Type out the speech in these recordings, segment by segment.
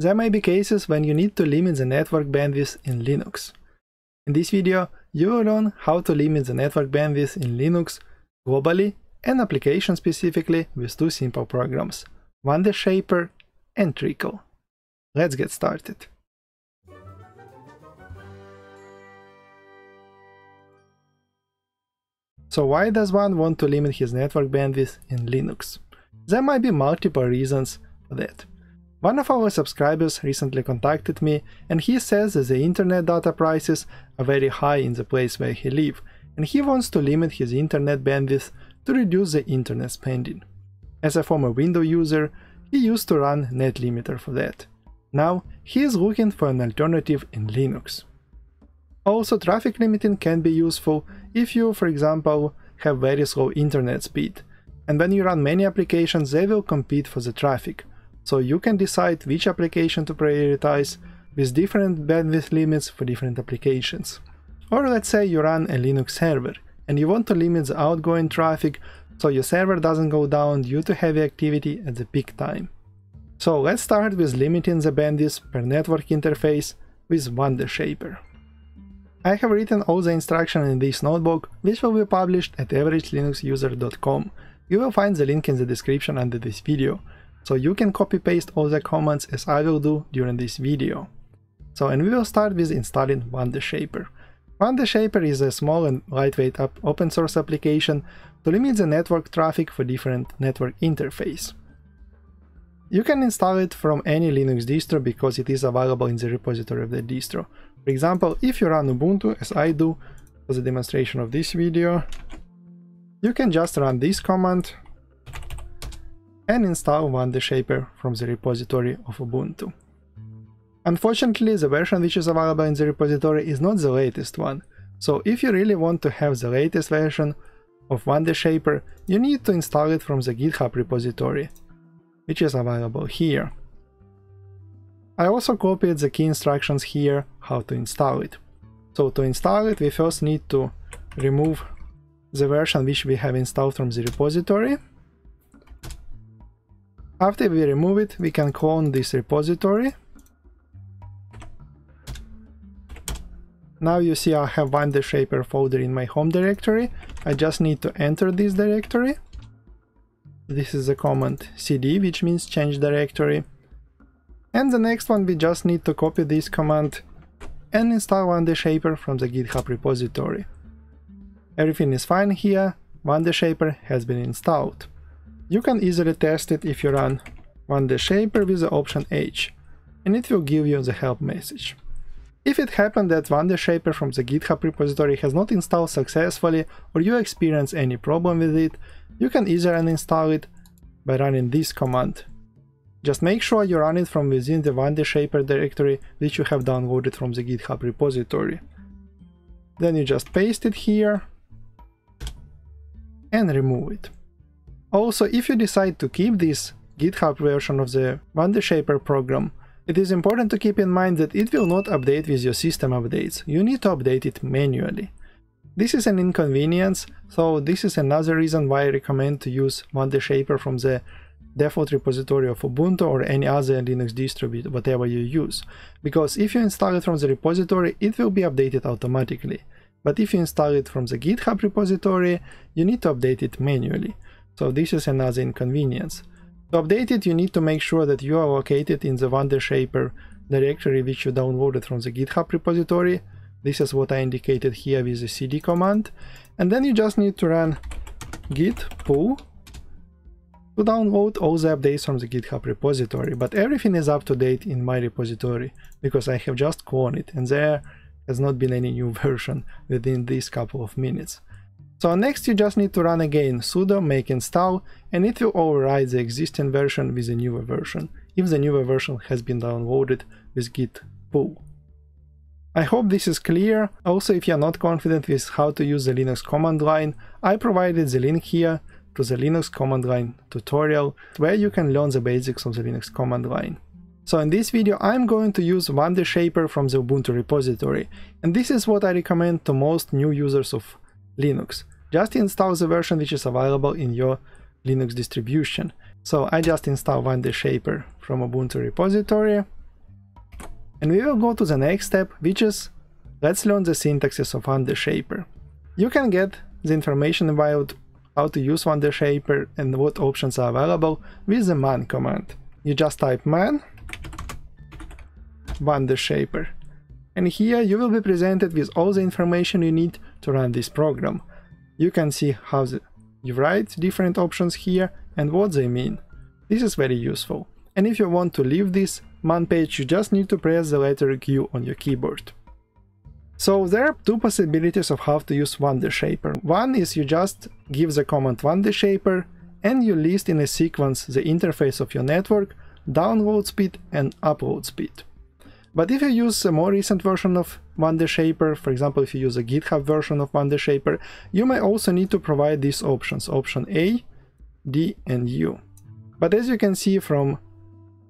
There may be cases when you need to limit the network bandwidth in Linux. In this video, you will learn how to limit the network bandwidth in Linux globally and application specifically with two simple programs, Wondershaper and Trickle. Let's get started. So why does one want to limit his network bandwidth in Linux? There might be multiple reasons for that. One of our subscribers recently contacted me and he says that the internet data prices are very high in the place where he lives, and he wants to limit his internet bandwidth to reduce the internet spending. As a former Windows user, he used to run NetLimiter for that. Now he is looking for an alternative in Linux. Also, traffic limiting can be useful if you, for example, have very slow internet speed, and when you run many applications they will compete for the traffic, so you can decide which application to prioritize with different bandwidth limits for different applications. Or let's say you run a Linux server and you want to limit the outgoing traffic so your server doesn't go down due to heavy activity at the peak time. So let's start with limiting the bandwidth per network interface with Wondershaper. I have written all the instructions in this notebook, which will be published at averagelinuxuser.com. You will find the link in the description under this video, so you can copy-paste all the commands as I will do during this video. And we will start with installing Wondershaper. Wondershaper is a small and lightweight open source application to limit the network traffic for different network interface. You can install it from any Linux distro because it is available in the repository of the distro. For example, if you run Ubuntu, as I do for the demonstration of this video, you can just run this command and install Wondershaper from the repository of Ubuntu. Unfortunately, the version which is available in the repository is not the latest one, so if you really want to have the latest version of Wondershaper, you need to install it from the GitHub repository, which is available here. I also copied the key instructions here how to install it. So to install it we first need to remove the version which we have installed from the repository. After we remove it, we can clone this repository. Now you see I have Wondershaper folder in my home directory. I just need to enter this directory. This is the command cd, which means change directory. And the next one, we just need to copy this command and install Wondershaper from the GitHub repository. Everything is fine here, Wondershaper has been installed. You can easily test it if you run Wondershaper with the option H, and it will give you the help message. If it happened that Wondershaper from the GitHub repository has not installed successfully or you experience any problem with it, you can easily uninstall it by running this command. Just make sure you run it from within the Wondershaper directory which you have downloaded from the GitHub repository. Then you just paste it here and remove it. Also, if you decide to keep this GitHub version of the Wondershaper program, it is important to keep in mind that it will not update with your system updates. You need to update it manually. This is an inconvenience, so this is another reason why I recommend to use Wondershaper from the default repository of Ubuntu or any other Linux distro, whatever you use. Because if you install it from the repository, it will be updated automatically. But if you install it from the GitHub repository, you need to update it manually. So this is another inconvenience. To update it, you need to make sure that you are located in the Wondershaper directory which you downloaded from the GitHub repository. This is what I indicated here with the cd command. And then you just need to run git pull to download all the updates from the GitHub repository, but everything is up to date in my repository because I have just cloned it and there has not been any new version within these couple of minutes. So next you just need to run again sudo make install and it will override the existing version with a newer version, if the newer version has been downloaded with git pull. I hope this is clear. Also, if you are not confident with how to use the Linux command line, I provided the link here to the Linux command line tutorial where you can learn the basics of the Linux command line. So in this video I'm going to use Wondershaper from the Ubuntu repository, and this is what I recommend to most new users of Linux. Just install the version which is available in your Linux distribution. So I just install Wondershaper from Ubuntu repository, And we will go to the next step, which is let's learn the syntaxes of Wondershaper. You can get the information about how to use Wondershaper and what options are available with the man command. You just type man Wondershaper, and here you will be presented with all the information you need to run this program. You can see how you write different options here and what they mean. This is very useful. And if you want to leave this man page, you just need to press the letter Q on your keyboard. So there are two possibilities of how to use Wondershaper. One is you just give the command Wondershaper and you list in a sequence the interface of your network, download speed and upload speed. But if you use a more recent version of Wondershaper, for example if you use a GitHub version of Wondershaper, you may also need to provide these options, option A, D and U. But as you can see from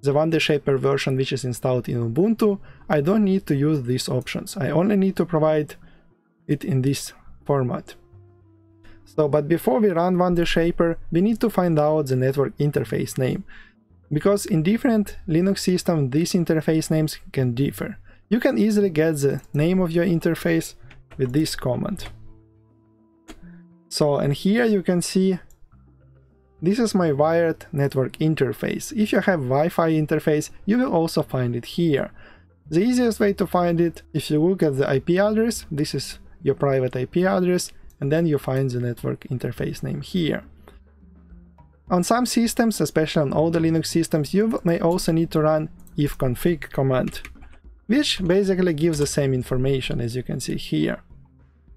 the Wondershaper version which is installed in Ubuntu, I don't need to use these options. I only need to provide it in this format. So, but before we run Wondershaper, we need to find out the network interface name. Because in different Linux systems, these interface names can differ. You can easily get the name of your interface with this command. So, and here you can see this is my wired network interface. If you have Wi-Fi interface, you will also find it here. The easiest way to find it, if you look at the IP address, this is your private IP address, and then you find the network interface name here. On some systems, especially on older Linux systems, you may also need to run ifconfig command, which basically gives the same information as you can see here.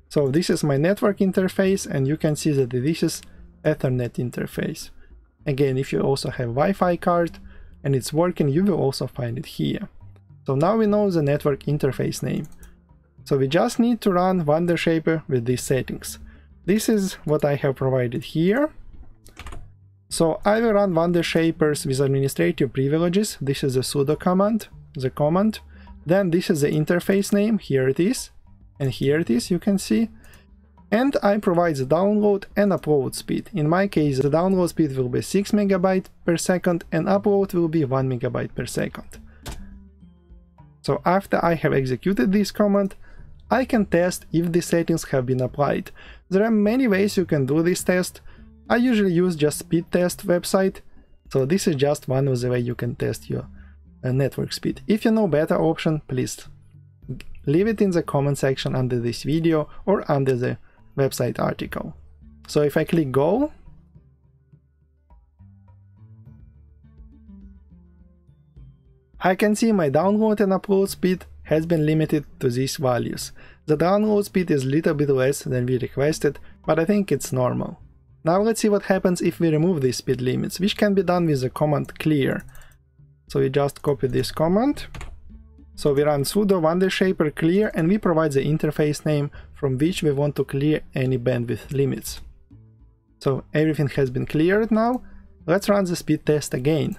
So this is my network interface, and you can see that this is Ethernet interface. Again, if you also have Wi-Fi card and it's working, you will also find it here. So now we know the network interface name. So we just need to run Wondershaper with these settings. This is what I have provided here. So I will run Wondershapers with administrative privileges. This is the sudo command, the command. Then this is the interface name, here it is. And here it is, you can see. And I provide the download and upload speed. In my case, the download speed will be 6 MB per second and upload will be 1 MB per second. So after I have executed this command, I can test if the settings have been applied. There are many ways you can do this test. I usually use just speed test website. So this is just one of the ways you can test your network speed. If you know better option, please leave it in the comment section under this video or under the website article. So if I click go, I can see my download and upload speed has been limited to these values. The download speed is a little bit less than we requested, but I think it's normal. Now let's see what happens if we remove these speed limits, which can be done with the command clear. So we just copy this command. So we run sudo Wondershaper clear and we provide the interface name from which we want to clear any bandwidth limits. So everything has been cleared now. Let's run the speed test again.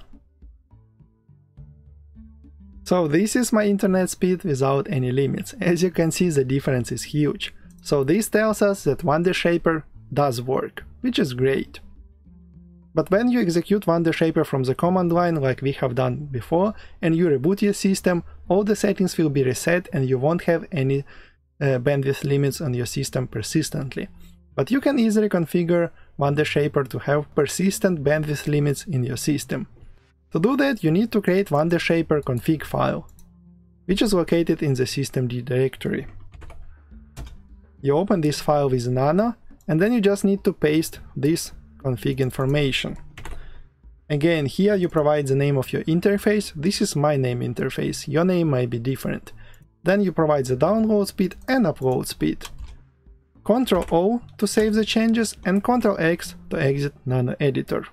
So this is my internet speed without any limits. As you can see, the difference is huge. So this tells us that Wondershaper does work, which is great. But when you execute Wondershaper from the command line like we have done before and you reboot your system, all the settings will be reset and you won't have any bandwidth limits on your system persistently. But you can easily configure Wondershaper to have persistent bandwidth limits in your system. To do that, you need to create Wondershaper config file, which is located in the systemd directory. You open this file with nano, and then you just need to paste this config information. Again, here you provide the name of your interface. This is my name interface, your name might be different. Then you provide the download speed and upload speed. Ctrl O to save the changes and Ctrl X to exit nano editor.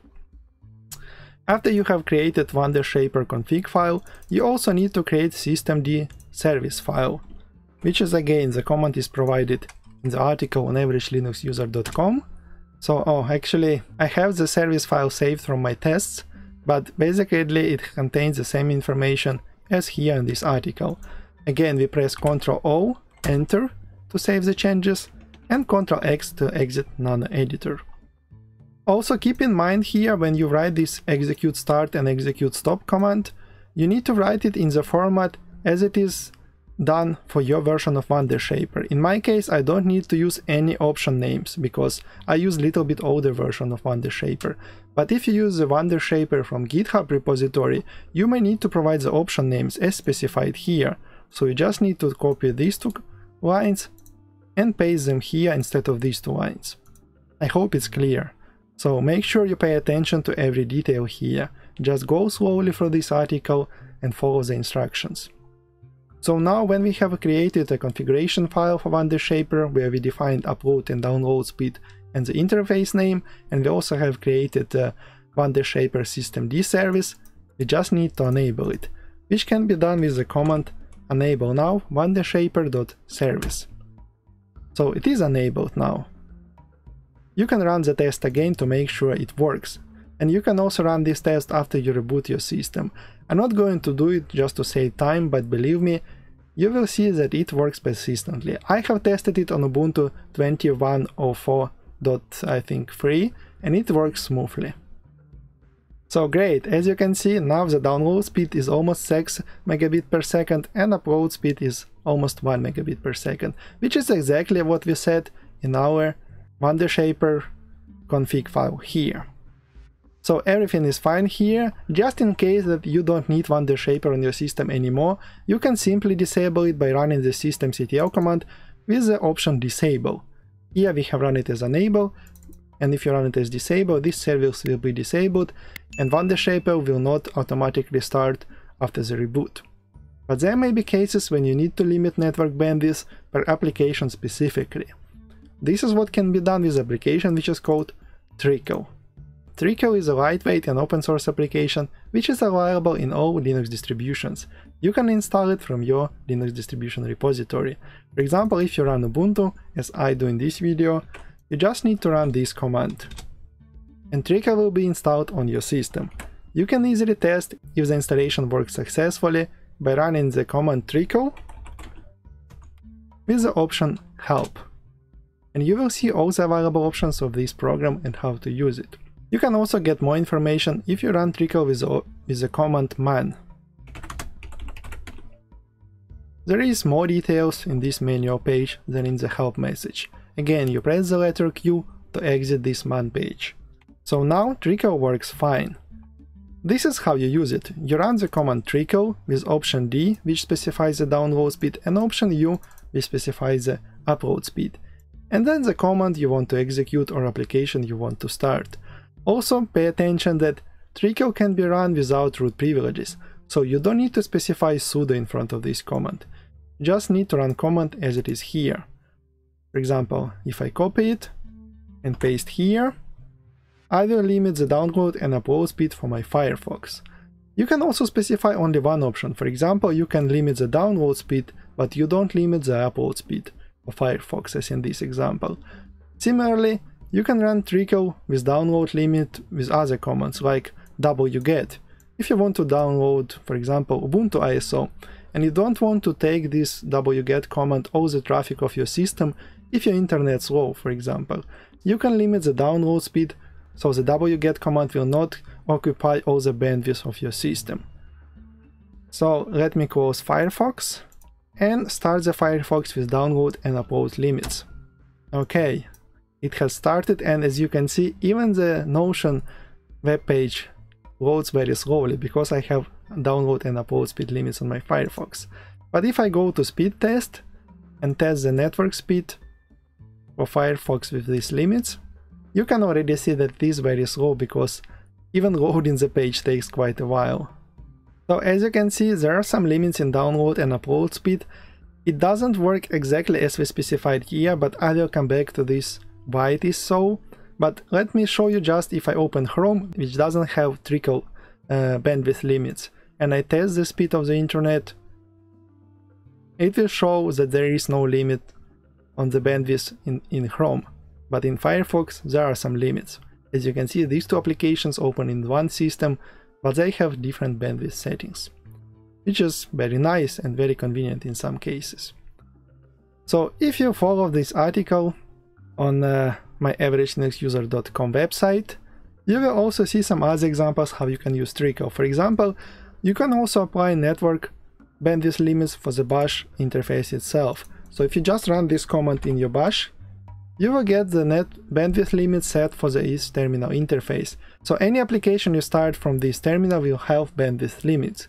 After you have created Wondershaper config file, you also need to create systemd service file, which is again the command is provided in the article on averagelinuxuser.com. So, actually, I have the service file saved from my tests, but basically it contains the same information as here in this article. Again, we press Ctrl O, Enter to save the changes, and Ctrl X to exit nano editor. Also keep in mind here when you write this execute start and execute stop command, you need to write it in the format as it is done for your version of Wondershaper. In my case, I don't need to use any option names because I use a little bit older version of Wondershaper. But if you use the Wondershaper from GitHub repository, you may need to provide the option names as specified here. So you just need to copy these two lines and paste them here instead of these two lines. I hope it's clear. So make sure you pay attention to every detail here. Just go slowly through this article and follow the instructions. So now when we have created a configuration file for Wondershaper where we defined upload and download speed and the interface name, and we also have created a Wondershaper systemd service, we just need to enable it, which can be done with the command enable now wondershaper.service. So it is enabled now. You can run the test again to make sure it works. And you can also run this test after you reboot your system. I'm not going to do it just to save time, but believe me, you will see that it works persistently. I have tested it on Ubuntu 21.04.3 and it works smoothly. So great, as you can see, now the download speed is almost 6 megabit per second and upload speed is almost 1 megabit per second, which is exactly what we set in our Wondershaper config file here. So everything is fine here. Just in case that you don't need Wondershaper on your system anymore, you can simply disable it by running the systemctl command with the option disable. Here we have run it as enable, and if you run it as disable, this service will be disabled and Wondershaper will not automatically start after the reboot. But there may be cases when you need to limit network bandwidth per application specifically. This is what can be done with the application which is called Trickle. Trickle is a lightweight and open source application which is available in all Linux distributions. You can install it from your Linux distribution repository. For example, if you run Ubuntu, as I do in this video, you just need to run this command. And Trickle will be installed on your system. You can easily test if the installation works successfully by running the command trickle with the option help. And you will see all the available options of this program and how to use it. You can also get more information if you run trickle with the command man. There is more details in this manual page than in the help message. Again, you press the letter Q to exit this man page. So now trickle works fine. This is how you use it. You run the command trickle with option D, which specifies the download speed, and option U, which specifies the upload speed. And then the command you want to execute or application you want to start. Also, pay attention that trickle can be run without root privileges, so you don't need to specify sudo in front of this command. You just need to run command as it is here. For example, if I copy it and paste here, I will limit the download and upload speed for my Firefox. You can also specify only one option. For example, you can limit the download speed, but you don't limit the upload speed for Firefox, as in this example. Similarly, you can run trickle with download limit with other commands like wget. If you want to download, for example, Ubuntu ISO, and you don't want to take this wget command all the traffic of your system if your internet's slow, for example, you can limit the download speed so the wget command will not occupy all the bandwidth of your system. So let me close Firefox and start the Firefox with download and upload limits. Okay. It has started, and as you can see, even the Notion web page loads very slowly because I have download and upload speed limits on my Firefox. But if I go to speed test and test the network speed for Firefox with these limits, you can already see that it is very slow because even loading the page takes quite a while. So as you can see, there are some limits in download and upload speed. It doesn't work exactly as we specified here, but I will come back to this why it is so. But let me show you just if I open Chrome, which doesn't have trickle bandwidth limits, and I test the speed of the internet, it will show that there is no limit on the bandwidth in Chrome. But in Firefox there are some limits. As you can see, these two applications open in one system, but they have different bandwidth settings, which is very nice and very convenient in some cases. So if you follow this article on myaverageLinuxuser.com website, you will also see some other examples how you can use trickle. For example, you can also apply network bandwidth limits for the bash interface itself. So if you just run this command in your bash, you will get the net bandwidth limit set for the each terminal interface. So any application you start from this terminal will have bandwidth limits.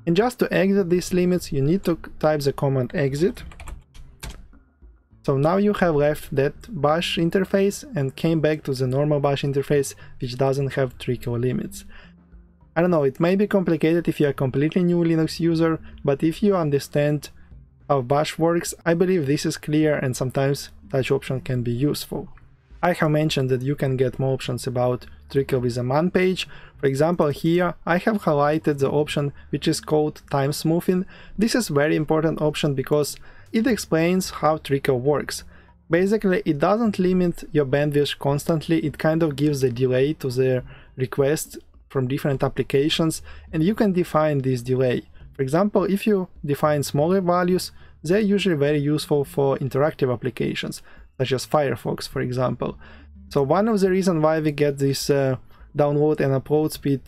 And just to exit these limits, you need to type the command exit. So now you have left that bash interface and came back to the normal bash interface, which doesn't have trickle limits. I don't know, it may be complicated if you are a completely new Linux user, but if you understand how bash works, I believe this is clear, and sometimes such option can be useful. I have mentioned that you can get more options about trickle with a man page. For example, here I have highlighted the option which is called time smoothing. This is very important option because it explains how trickle works. Basically, it doesn't limit your bandwidth constantly, it kind of gives a delay to the request from different applications, and you can define this delay. For example, if you define smaller values, they're usually very useful for interactive applications, such as Firefox, for example. So one of the reasons why we get this download and upload speed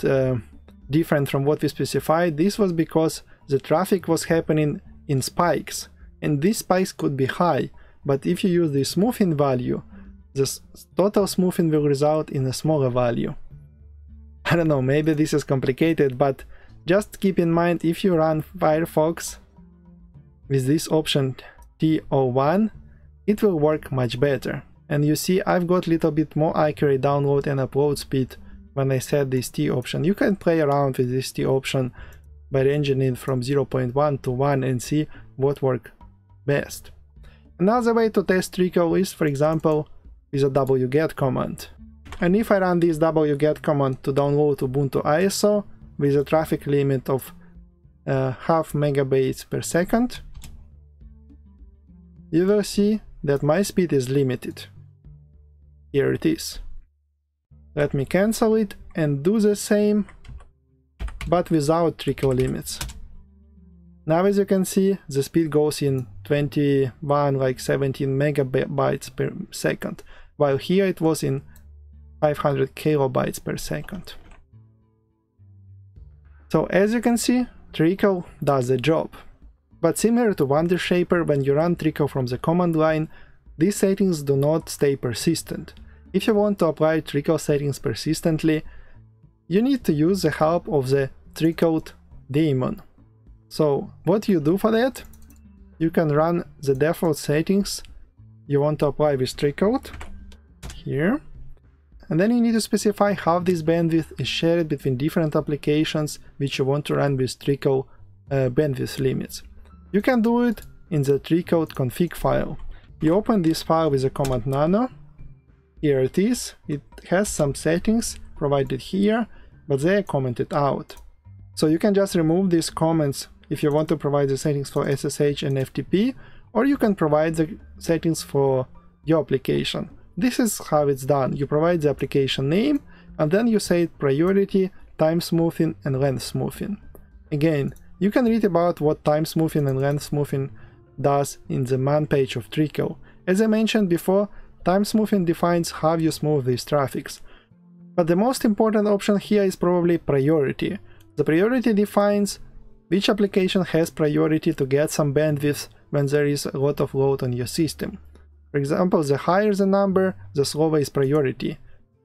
different from what we specified, this was because the traffic was happening in spikes, and these spikes could be high, but if you use the smoothing value, the total smoothing will result in a smaller value. I don't know, maybe this is complicated, but just keep in mind, if you run Firefox with this option T01, it will work much better. And you see, I've got a little bit more accurate download and upload speed when I set this T option. You can play around with this T option by ranging it from 0.1 to 1 and see what works best. Another way to test trickle is, for example, with a wget command. And if I run this wget command to download Ubuntu ISO with a traffic limit of 0.5 megabytes per second, you will see that my speed is limited. Here it is. Let me cancel it and do the same, but without trickle limits. Now, as you can see, the speed goes in 21, like 17 megabytes per second, while here it was in 500 kilobytes per second. So as you can see, trickle does the job. But similar to Wondershaper, when you run trickle from the command line, these settings do not stay persistent. If you want to apply trickle settings persistently, you need to use the help of the trickled daemon. So what you do for that? You can run the default settings you want to apply with trickled here, and then you need to specify how this bandwidth is shared between different applications which you want to run with trickle bandwidth limits. You can do it in the trickled config file. You open this file with the command nano. Here it is. It has some settings provided here, but they are commented out. So you can just remove these comments if you want to provide the settings for SSH and FTP, or you can provide the settings for your application. This is how it's done. You provide the application name, and then you say priority, time smoothing, and length smoothing. Again, you can read about what time smoothing and length smoothing does in the man page of trickle. As I mentioned before, time smoothing defines how you smooth these traffics. But the most important option here is probably priority. The priority defines which application has priority to get some bandwidth when there is a lot of load on your system. For example, the higher the number, the slower is priority.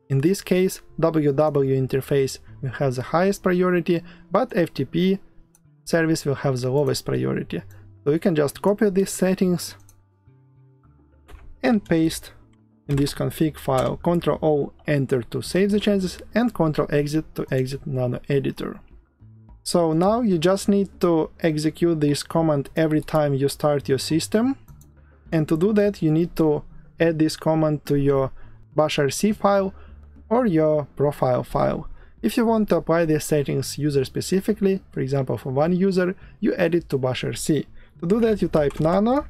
In this case, WW interface will have the highest priority, but FTP service will have the lowest priority. So you can just copy these settings and paste in this config file. Ctrl-O, enter to save the changes, and Ctrl-Exit to exit Nano editor. So now you just need to execute this command every time you start your system. And to do that, you need to add this command to your bashrc file or your profile file. If you want to apply these settings user specifically, for example for one user, you add it to bashrc. To do that, you type nano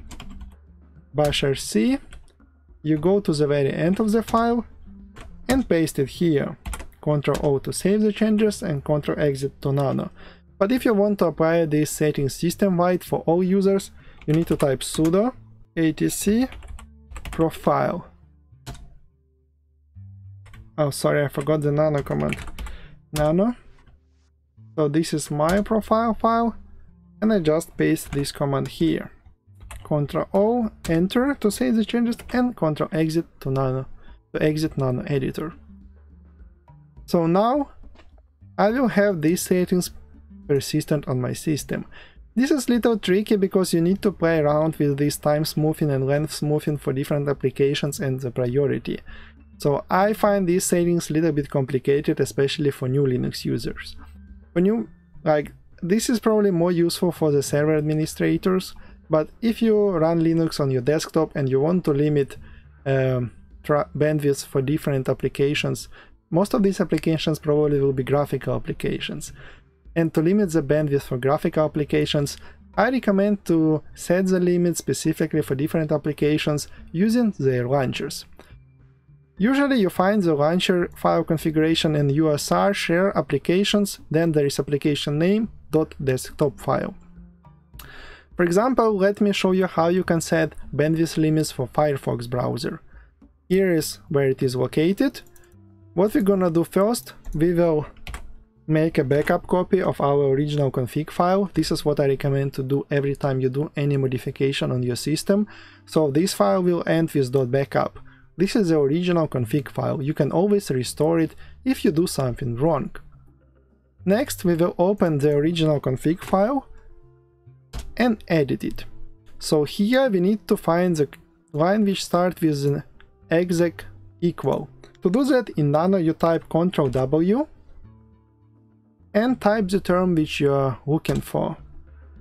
bashrc, you go to the very end of the file and paste it here. Ctrl-O to save the changes and Ctrl-Exit to nano. But if you want to apply these settings system-wide for all users, you need to type sudo etc profile. Oh, sorry, I forgot the nano command. Nano. So this is my profile file, and I just paste this command here. Ctrl O, enter to save the changes, and Ctrl exit to exit nano editor. So now I will have these settings persistent on my system. This is a little tricky because you need to play around with this time smoothing and length smoothing for different applications and the priority. So I find these settings a little bit complicated, especially for new Linux users. This is probably more useful for the server administrators, but if you run Linux on your desktop and you want to limit bandwidth for different applications, most of these applications probably will be graphical applications. And to limit the bandwidth for graphical applications, I recommend to set the limit specifically for different applications using their launchers. Usually you find the launcher file configuration in USR share applications, then there is application name .desktop file. For example, let me show you how you can set bandwidth limits for Firefox browser. Here is where it is located. What we're gonna do first, we will make a backup copy of our original config file. This is what I recommend to do every time you do any modification on your system. So this file will end with .backup. This is the original config file. You can always restore it if you do something wrong. Next, we will open the original config file and edit it. So here we need to find the line which starts with an exec equal. To do that, in nano you type Ctrl W and type the term which you are looking for.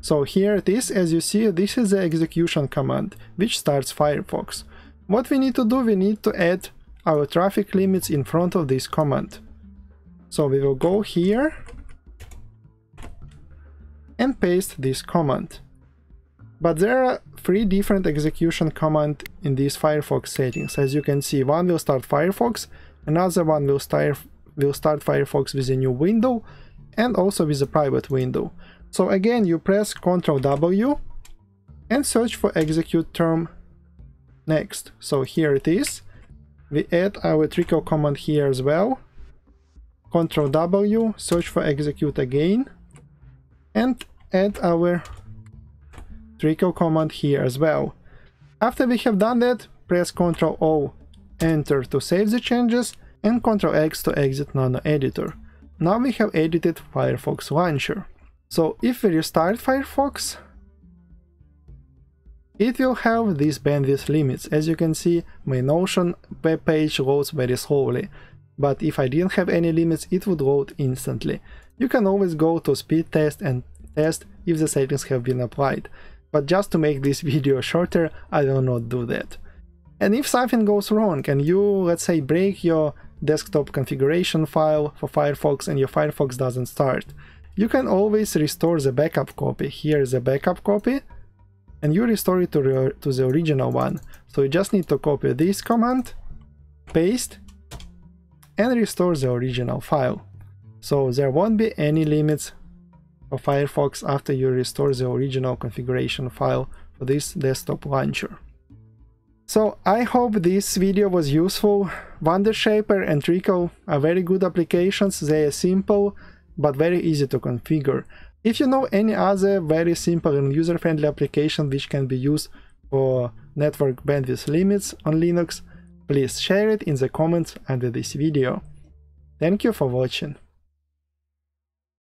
So here it is. As you see, this is the execution command which starts Firefox. What we need to do, we need to add our traffic limits in front of this command. So we will go here and paste this command. But there are 3 different execution commands in these Firefox settings. As you can see, one will start Firefox, another one will start Firefox with a new window, and also with a private window. So again, you press Ctrl W and search for execute term next. So here it is. We add our trickle command here as well. Ctrl W, search for execute again, and add our trickle command here as well. After we have done that, press Ctrl O, enter to save the changes, and Ctrl X to exit nano editor. Now we have edited Firefox launcher. So if we restart Firefox, it will have these bandwidth limits. As you can see, my Notion web page loads very slowly, but if I didn't have any limits, it would load instantly. You can always go to speed test and test if the settings have been applied, but just to make this video shorter, I will not do that. And if something goes wrong and you, let's say, break your desktop configuration file for Firefox and your Firefox doesn't start, you can always restore the backup copy. Here is a backup copy, and you restore it to the original one. So you just need to copy this command, paste, and restore the original file. So there won't be any limits for Firefox after you restore the original configuration file for this desktop launcher. So I hope this video was useful. Wondershaper and Trickle are very good applications. They are simple but very easy to configure. If you know any other very simple and user-friendly application which can be used for network bandwidth limits on Linux, please share it in the comments under this video. Thank you for watching.